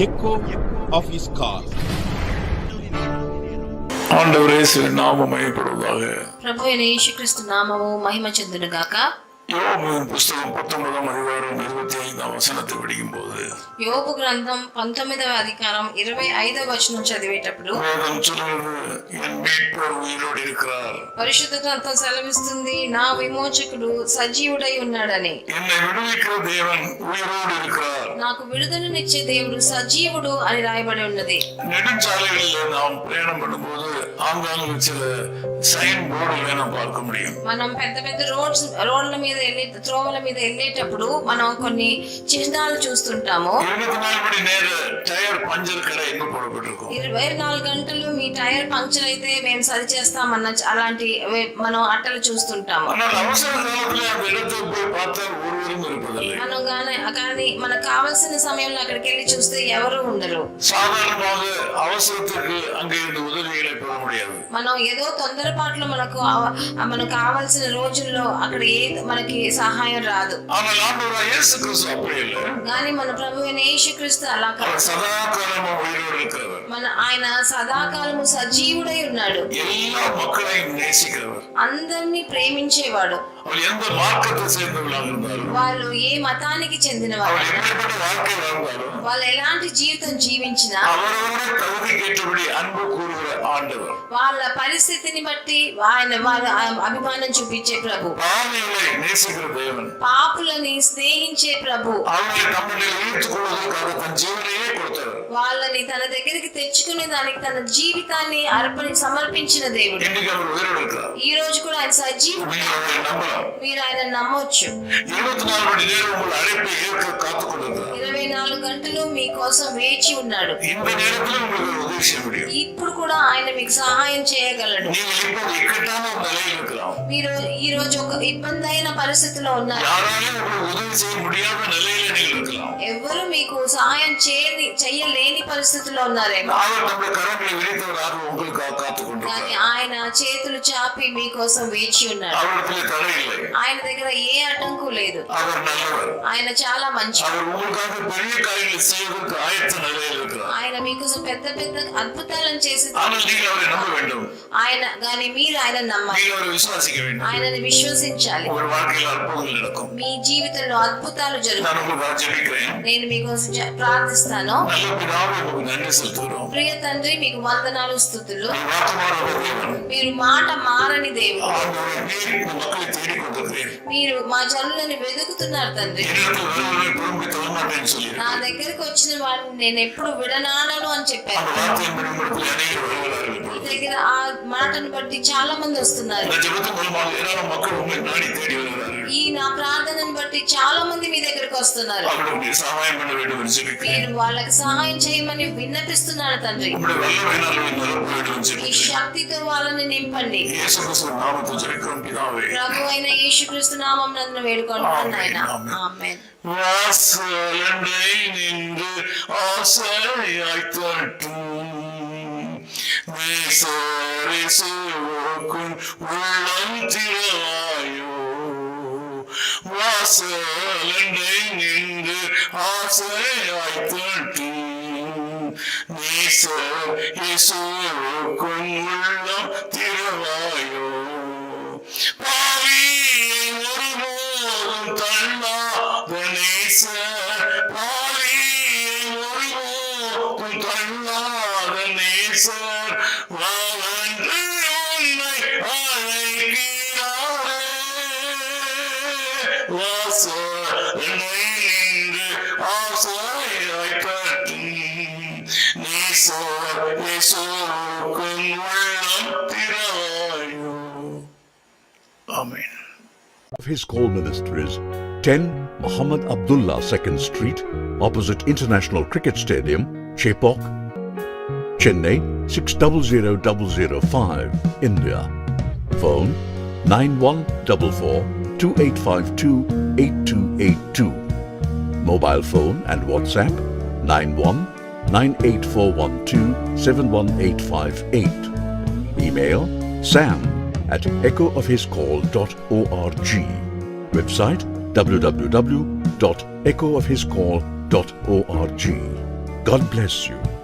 echo of his call. ஆண்டவரே நாமம் மகிமைப்படுவதாக. ప్రభువైన యేసుక్రీస్తు నామము మహిమ చెందునుగాక. யோபு புஸ்தகம் 19 அதிகாரம் 25 வசனத்தை படிக்கும் போது యోబు గ్రంథం 19వ అధికారం 25వ వచనం చదివేటప్పుడు என் மீட்பர் உயிரோடு இருக்கிறார். పరిశుద్ధ గ్రంథం సెలవిస్తుంది, నా విమోచకుడు సజీవుడై ఉన్నాడని. என்னை விடுவிக்கிற தேவன் உயிரோடு இருக்கிறார். నాకు విడుదలనిచ్చే దేవుడు సజీవుడు అని రాయబడి ఉన్నది. நெடுஞ்சாலைகளில் நாம் பிரயாணம் பண்ணும்போது ஆங்காங்கு சில சைன் போர்டுகளை நாம் பார்க்க முடியும். మనం పెద్ద పెద్ద రోడ్ల మీద త్రోవల మీద వెళ్ళేటప్పుడు మనం కొన్ని చిహ్నాలు చూస్తుంటాము. 24 గంటలు మీ టైర్ పంక్చర్ అయితే మేము సరి చేస్తామన్న అలాంటి మనం అట్టలు చూస్తుంటాము. మనం కానీ మనకు కావాల్సిన సమయంలో అక్కడికి వెళ్ళి చూస్తే ఎవరు ఉండరు. మనం ఏదో తొందరపాటులో మనకు కావాల్సిన రోజుల్లో అక్కడ మనకి సహాయం రాదు. కానీ మన ప్రభువైన యేసుక్రీస్తు అలా కాదు. ఆయన సదాకాలము సజీవుడై ఉన్నాడు. అందరినీ ప్రేమించేవాడు. వాళ్ళు ఏ మతానికి చెందిన వారు, వాళ్ళు ఎలాంటి జీవితం జీవించినా వాళ్ళ పరిస్థితిని బట్టి వాళ్ళ అభిమానం చూపించే ప్రభు, పాపులని స్నేహించే ప్రభు, వాళ్ళని తన దగ్గరికి తెచ్చుకునే దానికి తన జీవితాన్ని సమర్పించిన దేవుడు. ఈ రోజు కూడా ఆయన సజీవుడు. మీరు ఆయన నమ్మొచ్చు. 24 గంటలు మీకోసం వేచి ఉన్నాడు. ఇప్పుడు కూడా ఆయన మీకు సహాయం చేయగలడు. మీరు ఈ రోజు ఒక ఇబ్బందైన పరిస్థితిలో ఉన్నారు. ఎవరు మీకు సహాయం చెయ్యలేని పరిస్థితిలో ఉన్నారేమో, కానీ ఆయన చేతులు చాపి మీకోసం వేచి ఉన్నాడు. ఆయన దగ్గర ఏ అడ్డంకు లేదు. ఆయన చాలా మంచి. ఆయన మీకోసం పెద్ద పెద్ద అద్భుతాలను చేసి ఆయన కానీ మీరు ఆయన నమ్మాలి, ఆయనని విశ్వసించాలి. మీ జీవితంలో అద్భుతాలు జరుగుతాయి. నేను మీకోసం ప్రార్థిస్తాను. ప్రియ తండ్రి, మీకు వందనాలు, స్తుతులు. మీరు మాట మారని దేవుడు. మీరు మా జనులను వెతుకుతున్నారు తండ్రి. నా దగ్గరికి వచ్చిన వాడిని నేను ఎప్పుడు విడనాడను అని చెప్పాను. మీ దగ్గర ఆ మాటను బట్టి చాలా మంది వస్తున్నారు. ఈ నా ప్రార్థనను బట్టి చాలా మంది మీ దగ్గరకు వస్తున్నారు. మీరు వాళ్ళకి సహాయం చేయమని విన్నపిస్తున్నారు తండ్రి. ఈ శక్తితో వాళ్ళని నింపండి. ప్రభు అయిన యేసుక్రీస్తు నామం నందు వేడుకుంటున్నాను నాయనా. ఆమేన్. வாசலண்டை நின்று ஆசையாய் தட்டும் உள்ளம் திறவாயோ. வாசலண்டை நின்று ஆசையாய் தட்டும் இயேசுவுக்கும் உள்ளம் திறவாயோ. பாவியை ஒருபோதும் தள்ளாத நேசர், பாவியை ஒருபோதும் தள்ளாத நேசர், வாவென்று உன்னை அழைக்கிறாரே. வாசனை நின்று ஆசையாய் கட்டும் நேசர், இயேசுவுக்கும் உள்ளம் திறவாயோ. Amen. His Call Ministries, 10 Muhammad Abdullah 2nd Street, opposite International Cricket Stadium, Chepauk, Chennai 600005, India. Phone 9144-2852-8282. Mobile phone and WhatsApp 91-98412-71858. Email sam@echoofhiscall.org. Website www.echoofhiscall.org. God bless you.